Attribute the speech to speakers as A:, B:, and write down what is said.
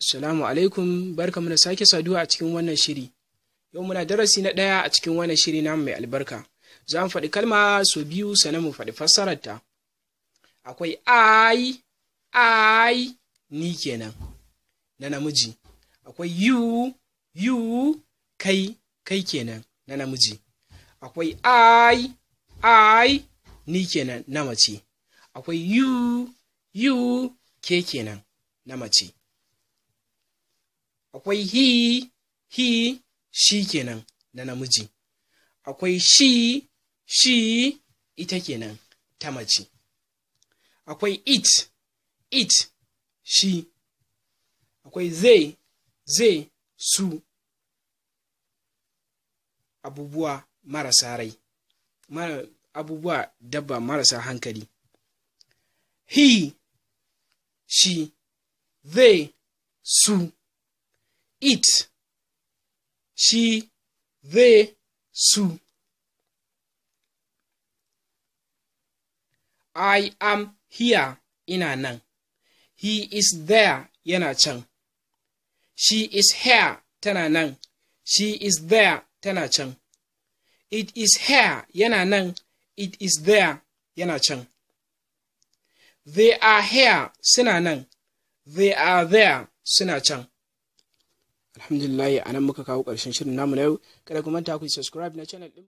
A: Assalamu alaikum, barkamu da sake saduwa a cikin wannan shiri. Yau muna darasi na ɗaya a cikin wannan shiri namu mai albarka. Za mu faɗi kalma sau biyu sannan mu faɗi fassararta. Akwai I, ni kenan, na namiji. Akwai you, kai kenan, na namiji. Akwai I, ni kenan, na mace. Akwai you, ke kenan, na mace. Akwai he, shi kenan, na namiji. Akwai she, ita kenan, ta mace. Akwai it, shi. Akwai they, su. Abubuwa marasa rai, abubuwa dabba marasa hankali. He, shi. They, su. It, she, they, su. I am here, ina nan. He is there, yana can. She is here, tana nan. She is there, tana can. It is here, yana nan. It is there, yana can. They are here, suna nan. They are there, suna can. Alhamdulillah, anan muka kawo ƙarshen shirin namu na yau. Kada ku manta ku subscribe na channel ɗin.